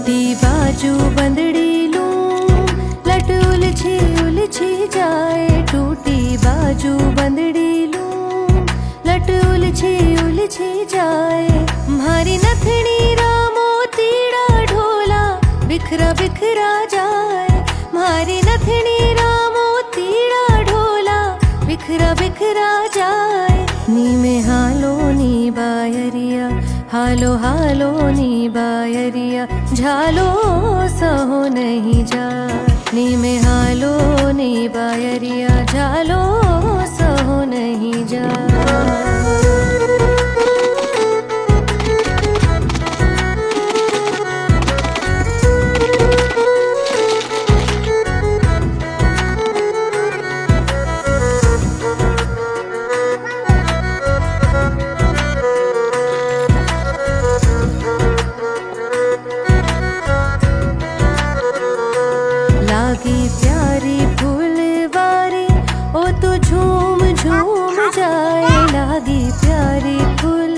टूटी बाजू बंदड़ी लूं, लट उलझी उलझी जाए। टूटी बाजू बंदड़ी लूं, लट उलझी उलझी जाए। म्हारी नथनी रामो तीड़ा ढोला, बिखरा बिखरा जाए। म्हारी नथनी रामो तीड़ा ढोला, बिखरा बिखरा जाए। नी में हालो नी बायरिया, हालो हालो नी बायरिया, झालो सहो नहीं जा। नी में हालो नी बायरिया, झालो सहो नहीं जा। लागी प्यारी फूलवारी, ओ तो झूम झूम जाए। लागी प्यारी फूल